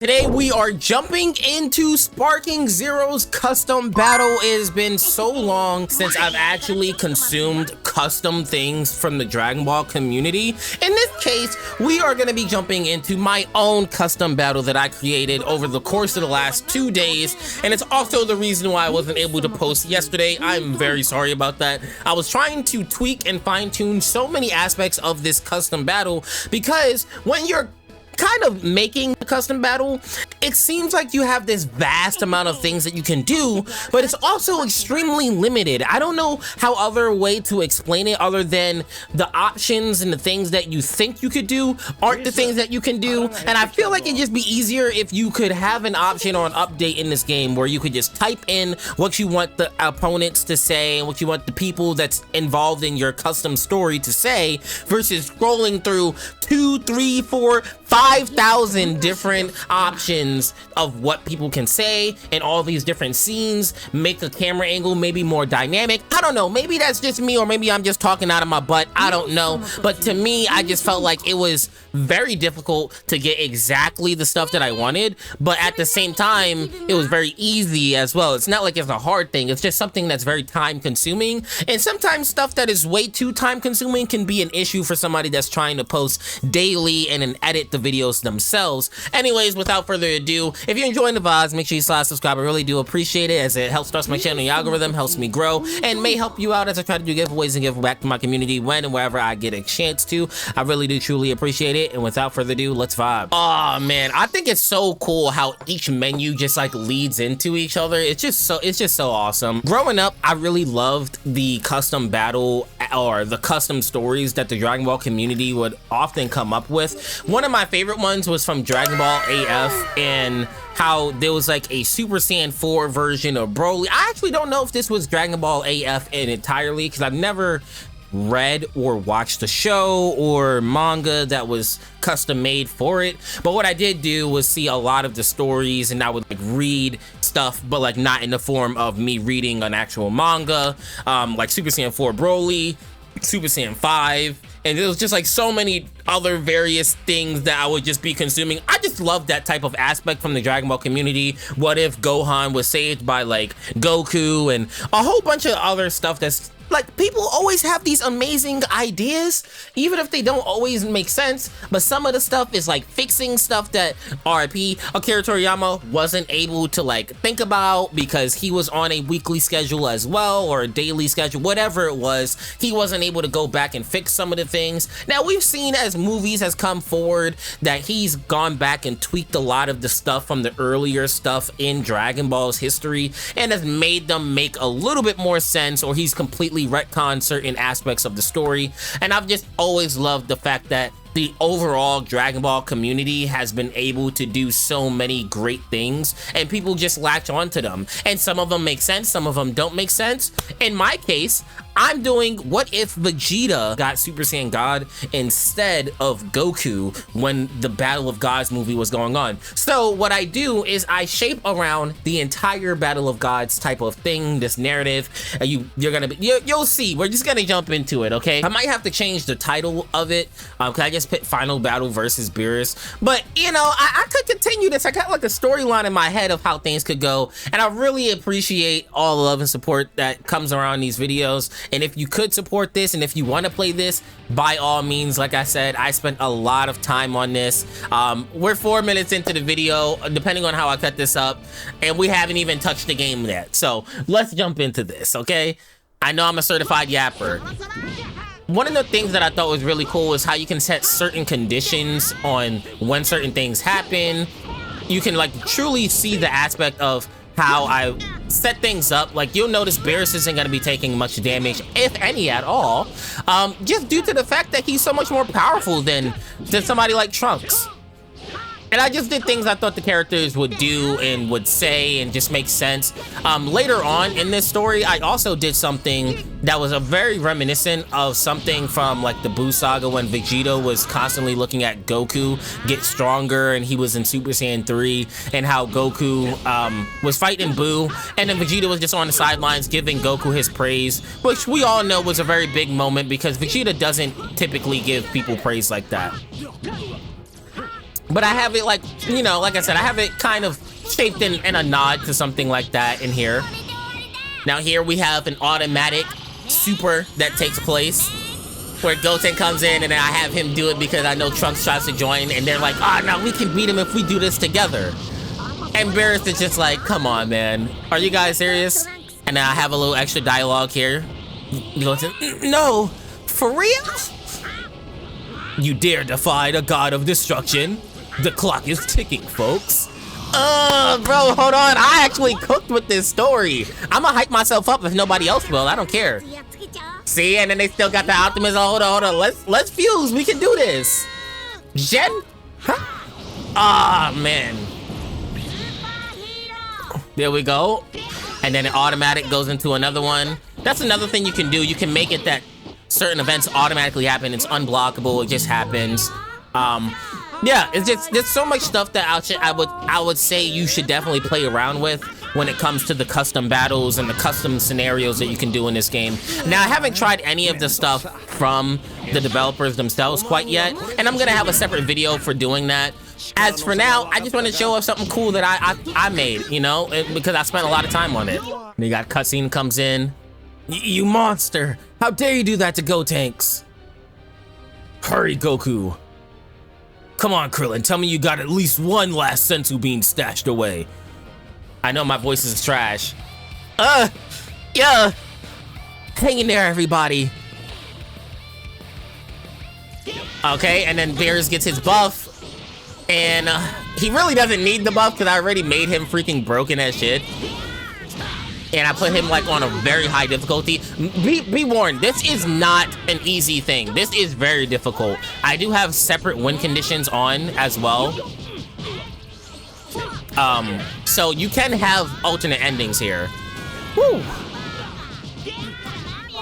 Today we are jumping into Sparking Zero's custom battle. It has been so long since I've actually consumed custom things from the Dragon Ball community. In this case, we are going to be jumping into my own custom battle that I created over the course of the last 2 days, and it's also the reason why I wasn't able to post yesterday. I'm very sorry about that. I was trying to tweak and fine-tune so many aspects of this custom battle because when you're kind of making a custom battle, it seems like you have this vast amount of things that you can do, but it's also extremely limited. I don't know how other way to explain it other than the options and the things that you think you could do aren't the things that you can do. And I feel like it'd just be easier if you could have an option or an update in this game where you could just type in what you want the opponents to say and what you want the people that's involved in your custom story to say, versus scrolling through 2, 3, 4, 5,000 different options of what people can say and all these different scenes, make the camera angle maybe more dynamic. I don't know, maybe that's just me, or maybe I'm just talking out of my butt. I don't know, but to me, I just felt like it was very difficult to get exactly the stuff that I wanted, but at the same time, it was very easy as well. It's not like it's a hard thing, it's just something that's very time consuming, and sometimes stuff that is way too time consuming can be an issue for somebody that's trying to post daily and then edit the videos themselves. Anyways, without further ado, if you're enjoying the vlogs, make sure you slide subscribe. I really do appreciate it, as it helps thrust my channel algorithm, helps me grow, and may help you out as I try to do giveaways and give back to my community when and wherever I get a chance to. I really do truly appreciate it, and without further ado, let's vibe. Oh man, I think it's so cool how each menu just like leads into each other. It's just so awesome. Growing up, I really loved the custom battle or the custom stories that the Dragon Ball community would often come up with. One of my favorite ones was from Dragon Ball AF, and how there was like a Super Saiyan 4 version of Broly. I actually don't know if this was Dragon Ball AF entirely, because I've never read or watched the show or manga that was custom made for it, but what I did do was see a lot of the stories, and I would like read stuff, but like not in the form of me reading an actual manga, like Super Saiyan 4 Broly, Super Saiyan 5, and there was just like so many other various things that I would just be consuming. I just love that type of aspect from the Dragon Ball community. What if Gohan was saved by like Goku, and a whole bunch of other stuff that's like, people always have these amazing ideas, even if they don't always make sense, but some of the stuff is like fixing stuff that RIP Akira Toriyama wasn't able to like think about because he was on a weekly schedule as well, or a daily schedule, whatever it was. He wasn't able to go back and fix some of the things. Now, we've seen as movies has come forward that he's gone back and tweaked a lot of the stuff from the earlier stuff in Dragon Ball's history and has made them make a little bit more sense, or he's completely retcon certain aspects of the story. And I've just always loved the fact that the overall Dragon Ball community has been able to do so many great things, and people just latch onto them, and some of them make sense, some of them don't make sense. In my case, I'm doing what if Vegeta got Super Saiyan God instead of Goku when the Battle of Gods movie was going on. So what I do is I shape around the entire Battle of Gods type of thing, this narrative. You'll see, we're just gonna jump into it, okay? I might have to change the title of it, because I just put Final Battle versus Beerus, but you know, I could continue this. I got like a storyline in my head of how things could go, and I really appreciate all the love and support that comes around these videos. And if you could support this, and if you want to play this, by all means, like I said, I spent a lot of time on this. We're 4 minutes into the video, depending on how I cut this up, and we haven't even touched the game yet. So let's jump into this, okay? I know I'm a certified yapper. One of the things that I thought was really cool is how you can set certain conditions on when certain things happen. You can like truly see the aspect of how I set things up. Like, you'll notice Beerus isn't going to be taking much damage, if any at all, just due to the fact that he's so much more powerful than somebody like Trunks. And I just did things I thought the characters would do and would say and just make sense. Later on in this story, I also did something that was a very reminiscent of something from like the Buu saga, when Vegeta was constantly looking at Goku get stronger, and he was in Super Saiyan 3, and how Goku was fighting Buu, and then Vegeta was just on the sidelines giving Goku his praise, which we all know was a very big moment because Vegeta doesn't typically give people praise like that. But I have it like, you know, like I said, I have it kind of shaped in a nod to something like that in here. Now here we have an automatic super that takes place where Goten comes in and I have him do it because I know Trunks tries to join and they're like, oh no, we can beat him if we do this together. And Beerus is just like, come on, man. Are you guys serious? And I have a little extra dialogue here. Goten, no, for real? You dare defy the god of destruction? The clock is ticking, folks. Bro, hold on. I actually cooked with this story. I'ma hype myself up if nobody else will. I don't care. See, and then they still got the optimism. Hold on. Let's fuse. We can do this. Gen? Huh? Ah, man. There we go. And then it automatic goes into another one. That's another thing you can do. You can make it that certain events automatically happen. It's unblockable. It just happens. Yeah, it's just, there's so much stuff that I would say you should definitely play around with when it comes to the custom battles and the custom scenarios that you can do in this game. Now, I haven't tried any of the stuff from the developers themselves quite yet, and I'm gonna have a separate video for doing that. As for now, I just want to show off something cool that I made, you know, because I spent a lot of time on it. You got cutscene comes in. You monster! How dare you do that to Gotenks? Hurry, Goku. Come on, Krillin, tell me you got at least one last senzu bean stashed away. I know my voice is trash. Yeah. Hang in there, everybody. Okay, and then Beerus gets his buff. And he really doesn't need the buff because I already made him freaking broken as shit. And I put him like on a very high difficulty. Be warned, this is not an easy thing. This is very difficult. I do have separate win conditions on as well. So you can have alternate endings here. Woo!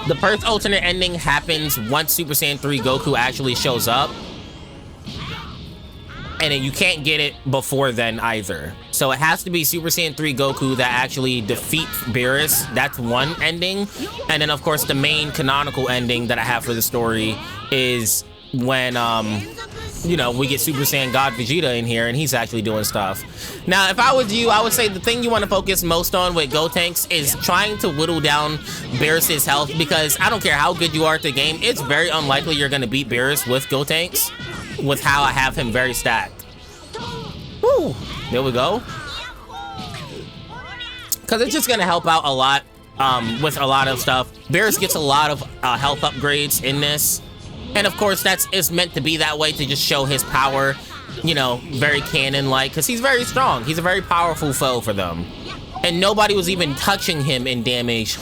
The first alternate ending happens once Super Saiyan 3 Goku actually shows up. And then you can't get it before then either. So it has to be Super Saiyan 3 Goku that actually defeats Beerus. That's one ending. And then of course the main canonical ending that I have for the story is when you know, we get Super Saiyan God Vegeta in here and he's actually doing stuff. Now, if I was you, I would say the thing you want to focus most on with Gotenks is trying to whittle down Beerus's health, because I don't care how good you are at the game, it's very unlikely you're going to beat Beerus with Gotenks, with how I have him very stacked. Woo! There we go. Because it's just going to help out a lot with a lot of stuff. Beerus gets a lot of health upgrades in this. And of course, it's meant to be that way to just show his power, you know, very canon-like, because he's very strong. He's a very powerful foe for them. And nobody was even touching him in damage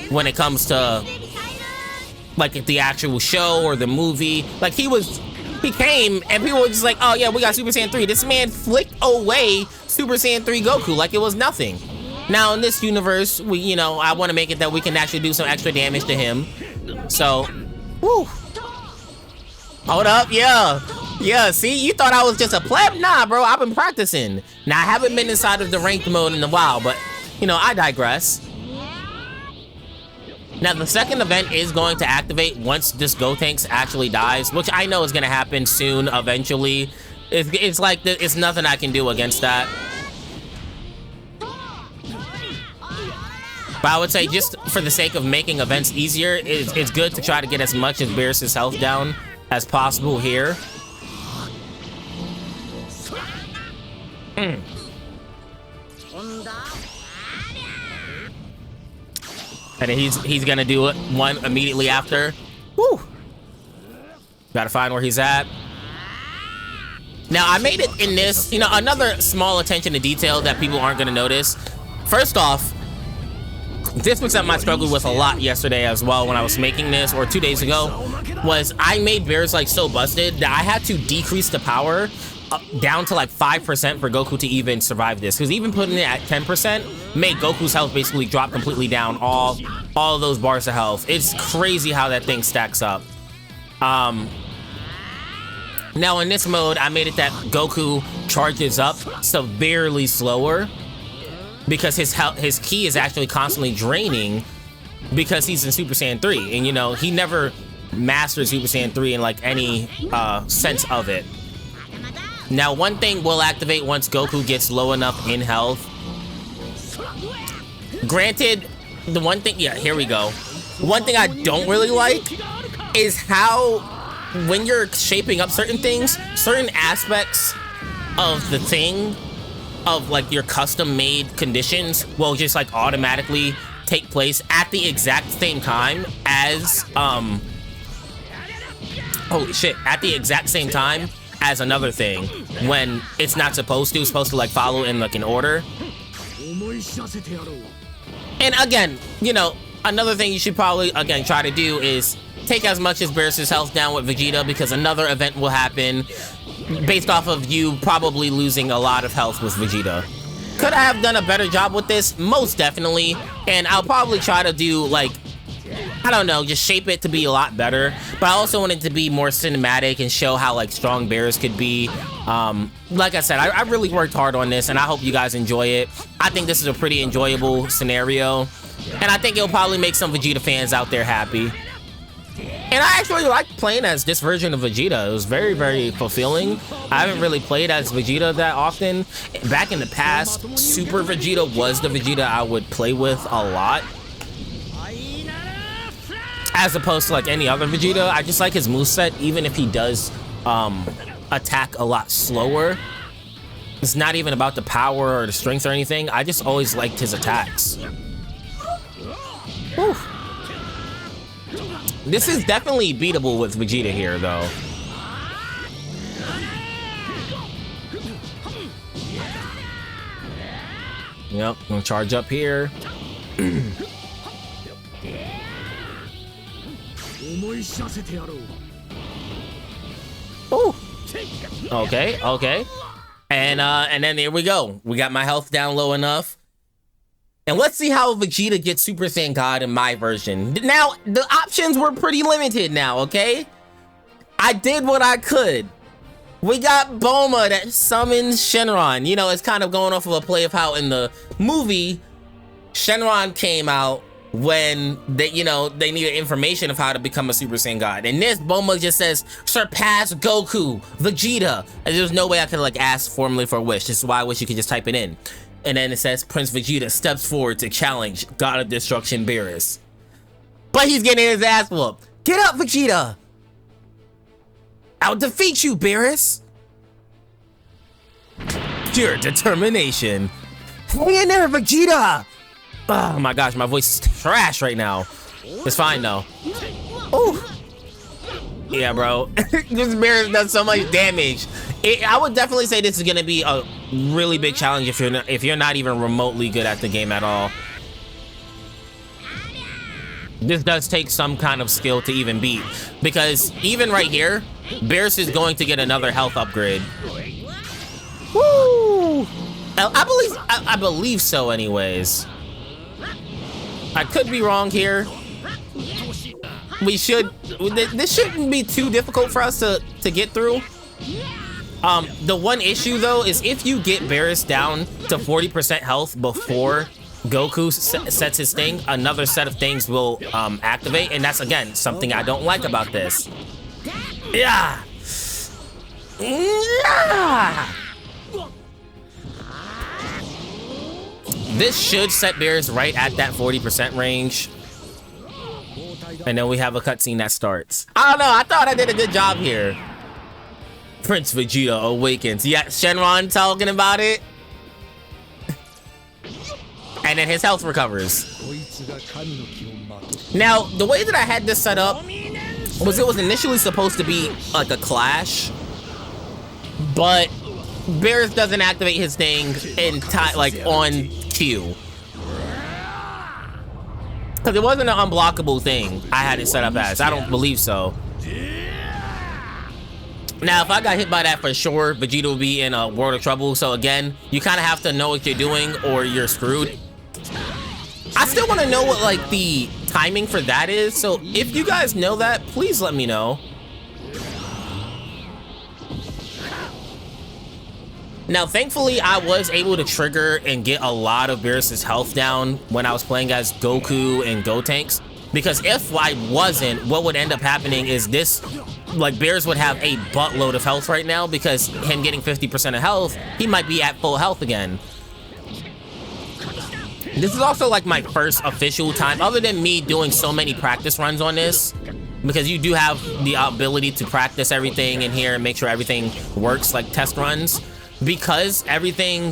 when it comes to, like, the actual show or the movie. Like, he came, and people were just like, oh yeah, we got Super Saiyan 3. This man flicked away Super Saiyan 3 Goku like it was nothing. Now, in this universe, you know, I want to make it that we can actually do some extra damage to him. So, woo. Hold up, yeah. Yeah, see, you thought I was just a pleb? Nah, bro, I've been practicing. Now, I haven't been inside of the ranked mode in a while, but, you know, I digress. Now, the second event is going to activate once this Gotenks actually dies, which I know is going to happen soon, eventually. It's like, it's nothing I can do against that. But I would say, just for the sake of making events easier, it's good to try to get as much of Beerus' health down as possible here. And then he's gonna do it one immediately after. Woo! Gotta find where he's at. Now, I made it in this, you know, another small attention to detail that people aren't gonna notice. First off, this was something I struggled with a lot yesterday as well when I was making this, or 2 days ago, was I made Beerus like so busted that I had to decrease the power down to like 5% for Goku to even survive this, because even putting it at 10% made Goku's health basically drop completely down, all of those bars of health. It's crazy how that thing stacks up. Now in this mode, I made it that Goku charges up severely slower, because his ki is actually constantly draining because he's in Super Saiyan 3, and you know, he never mastered Super Saiyan 3 in like any sense of it. Now, one thing will activate once Goku gets low enough in health. Granted, the one thing, yeah, here we go. One thing I don't really like is how when you're shaping up certain things, certain aspects of the thing, of like your custom made conditions will just like automatically take place at the exact same time as, holy shit, at the exact same time as another thing when it's not supposed to. It's supposed to like follow in like an order. And again, you know, another thing you should probably, again, try to do is take as much as Beerus' health down with Vegeta, because another event will happen based off of you probably losing a lot of health with Vegeta. Could I have done a better job with this? Most definitely. And I'll probably try to do, like, I don't know, just shape it to be a lot better. But I also want it to be more cinematic and show how, like, strong Beerus could be. Like I said, I really worked hard on this, and I hope you guys enjoy it. I think this is a pretty enjoyable scenario, and I think it'll probably make some Vegeta fans out there happy. And I actually like playing as this version of Vegeta. It was very, very fulfilling. I haven't really played as Vegeta that often. Back in the past, Super Vegeta was the Vegeta I would play with a lot, as opposed to like any other Vegeta. I just like his moveset, even if he does attack a lot slower. It's not even about the power or the strength or anything. I just always liked his attacks. Whew. This is definitely beatable with Vegeta here, though. Yep, gonna charge up here. Oh. Okay, okay. And then here we go. We got my health down low enough. And let's see how Vegeta gets Super Saiyan God in my version. Now, the options were pretty limited now, okay? I did what I could. We got Bulma that summons Shenron. You know, it's kind of going off of a play of how in the movie, Shenron came out when they, you know, they needed information of how to become a Super Saiyan God. And this, Bulma just says, surpass Goku, Vegeta. And there's no way I could like ask formally for a wish. This is why I wish you could just type it in. And then it says, Prince Vegeta steps forward to challenge God of Destruction Beerus. But he's getting his ass whooped. Get up, Vegeta! I'll defeat you, Beerus! Pure determination. Hang in there, Vegeta! Oh my gosh, my voice is trash right now. It's fine though. Oh, yeah, bro. This Beerus does so much damage. I would definitely say this is gonna be a really big challenge if you're not even remotely good at the game at all. This does take some kind of skill to even beat, because even right here, Beerus is going to get another health upgrade. Woo! I believe so, anyways. I could be wrong here. This shouldn't be too difficult for us to get through. The one issue though is if you get Beerus down to 40% health before Goku sets his thing, another set of things will activate, and that's again something I don't like about this. Yeah. Yeah. This should set Beerus right at that 40% range. And then we have a cutscene that starts. I don't know, I thought I did a good job here. Prince Vegeta awakens. Yeah, Shenron talking about it. And then his health recovers. Now, the way that I had this set up was it was initially supposed to be like a clash, but Beerus doesn't activate his thing in time, like on cue. Because it wasn't an unblockable thing I had it set up as. I don't believe so. Now, if I got hit by that for sure, Vegeta will be in a world of trouble. So again, you kind of have to know what you're doing or you're screwed. I still want to know what like the timing for that is. So if you guys know that, please let me know. Now, thankfully, I was able to trigger and get a lot of Beerus' health down when I was playing as Goku and Gotenks. Because if I wasn't, what would end up happening is this like Beerus would have a buttload of health right now, because him getting 50% of health, he might be at full health again. This is also like my first official time, other than me doing so many practice runs on this, because you do have the ability to practice everything in here and make sure everything works, like test runs. Because everything,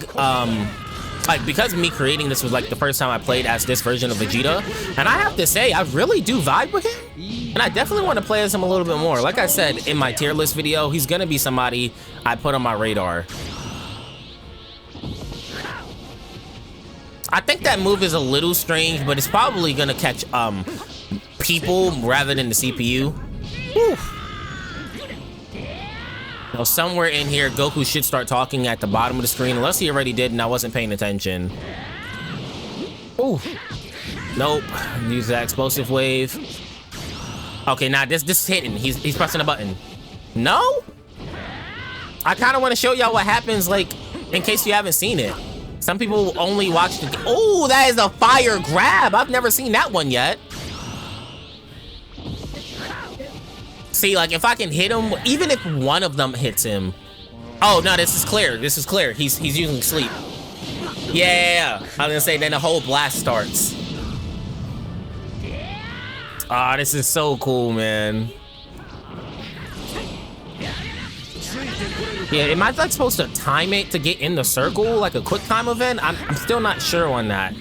because me creating this was like the first time I played as this version of Vegeta, and I have to say, I really do vibe with him, and I definitely want to play as him a little bit more. Like I said in my tier list video, he's gonna be somebody I put on my radar. I think that move is a little strange, but it's probably gonna catch people rather than the CPU. Whew. Now, somewhere in here, Goku should start talking at the bottom of the screen, unless he already did and I wasn't paying attention. Ooh. Nope. Use that explosive wave. Okay, now this is hidden. He's pressing a button. No? I kind of want to show y'all what happens, like, in case you haven't seen it. Some people only watch the... Oh, that is a fire grab. I've never seen that one yet. See, like, if I can hit him, even if one of them hits him. Oh, no, this is clear. This is clear. He's using sleep. Yeah. I was gonna say, then the whole blast starts. Ah, this is so cool, man. Yeah, am I like supposed to time it to get in the circle, like a quick time event? I'm still not sure on that.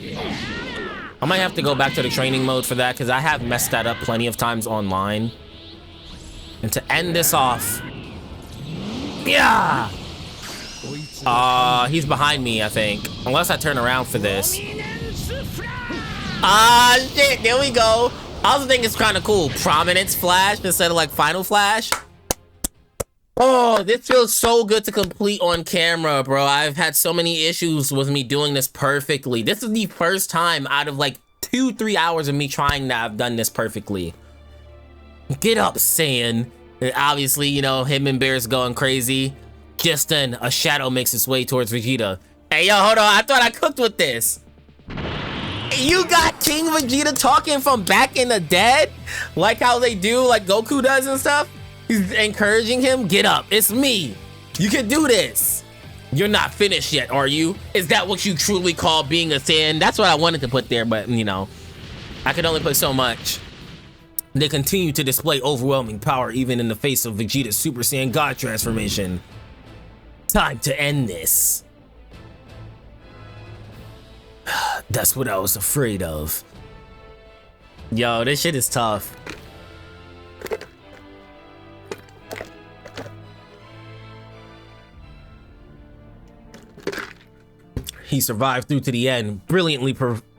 I might have to go back to the training mode for that, because I have messed that up plenty of times online. And to end this off, yeah. He's behind me, I think, unless I turn around for this. Shit, there we go. I also think it's kind of cool, prominence flash instead of like final flash. Oh, this feels so good to complete on camera, bro. I've had so many issues with me doing this perfectly. This is the first time out of like 2-3 hours of me trying that I've done this perfectly. Get up, Saiyan. And obviously, you know, him and Beerus going crazy. Just then, a shadow makes its way towards Vegeta. Hey, yo, hold on. I thought I cooked with this. You got King Vegeta talking from back in the dead? Like how they do, like Goku does and stuff? He's encouraging him. Get up. It's me. You can do this. You're not finished yet, are you? Is that what you truly call being a Saiyan? That's what I wanted to put there, but, you know, I could only put so much. They continue to display overwhelming power even in the face of Vegeta's Super Saiyan God transformation. Time to end this. That's what I was afraid of. Yo, this shit is tough. He survived through to the end, brilliantly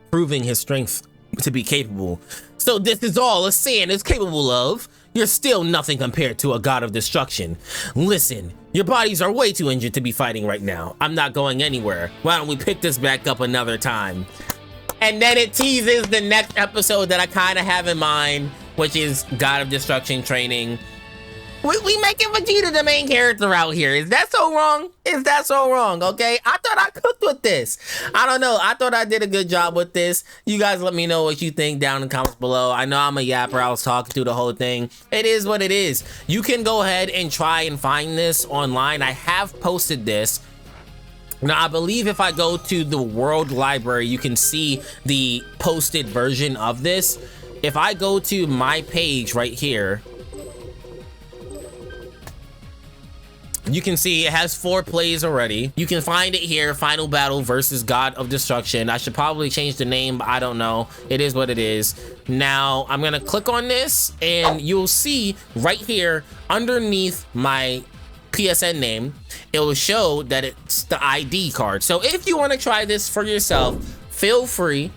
proving his strength to be capable. So this is all a Saiyan is capable of. You're still nothing compared to a god of destruction. Listen, your bodies are way too injured to be fighting right now. I'm not going anywhere. Why don't we pick this back up another time? And then it teases the next episode that I kind of have in mind, which is God of Destruction training. We making Vegeta the main character out here. Is that so wrong? Is that so wrong? Okay, I thought I cooked with this. I don't know. I thought I did a good job with this. You guys let me know what you think down in the comments below. I know I'm a yapper. I was talking through the whole thing. It is what it is. You can go ahead and try and find this online. I have posted this. Now, I believe if I go to the World Library, you can see the posted version of this. If I go to my page right here, you can see it has 4 plays already. You can find it here, Final Battle versus God of Destruction. I should probably change the name, but I don't know. It is what it is. Now, I'm gonna click on this, and you'll see right here, underneath my PSN name, it will show that it's the ID card. So if you wanna try this for yourself, feel free.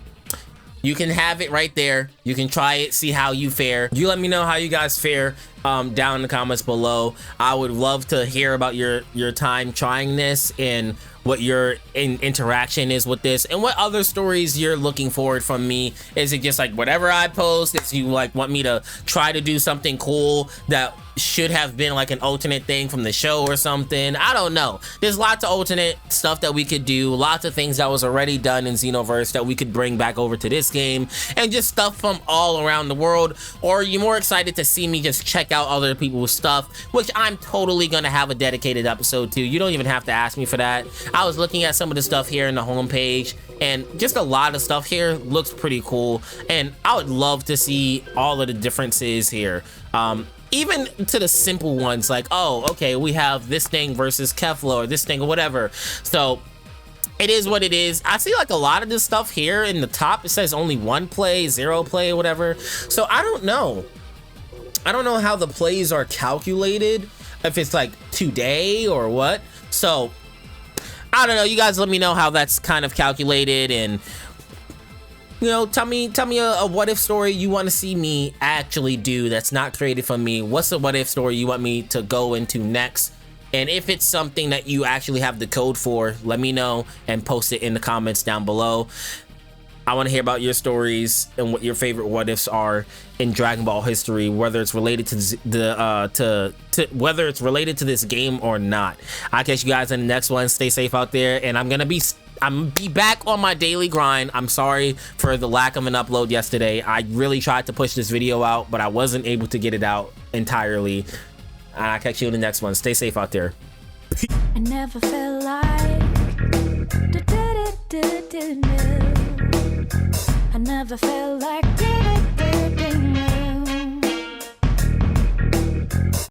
You can have it right there. You can try it, see how you fare. You let me know how you guys fare down in the comments below. I would love to hear about your time trying this and what your interaction is with this and what other stories you're looking forward from me. Is it just like whatever I post? If you like want me to try to do something cool that should have been like an alternate thing from the show or something. I don't know. There's lots of alternate stuff that we could do, lots of things that was already done in Xenoverse that we could bring back over to this game, and just stuff from all around the world. Or are you more excited to see me just check out other people's stuff, which I'm totally gonna have a dedicated episode to. You don't even have to ask me for that. I was looking at some of the stuff here in the homepage, and just a lot of stuff here looks pretty cool, and I would love to see all of the differences here. Even to the simple ones, like, oh, okay, we have this thing versus Kefla, or this thing or whatever. So it is what it is. I see like a lot of this stuff here in the top, it says only 1 play, 0 play, whatever. So I don't know. I don't know how the plays are calculated, if it's like today or what. So I don't know. You guys let me know how that's kind of calculated, and you know, tell me a what if story you want to see me actually do that's not created from me. What's the what if story you want me to go into next? And if it's something that you actually have the code for, let me know and post it in the comments down below. I want to hear about your stories and what your favorite what ifs are in Dragon Ball history, whether it's related to the whether it's related to this game or not. I'll catch you guys in the next one. Stay safe out there, and I'm gonna be back on my daily grind. I'm sorry for the lack of an upload yesterday. I really tried to push this video out, but I wasn't able to get it out entirely. And I'll catch you in the next one. Stay safe out there. I never felt like I never felt like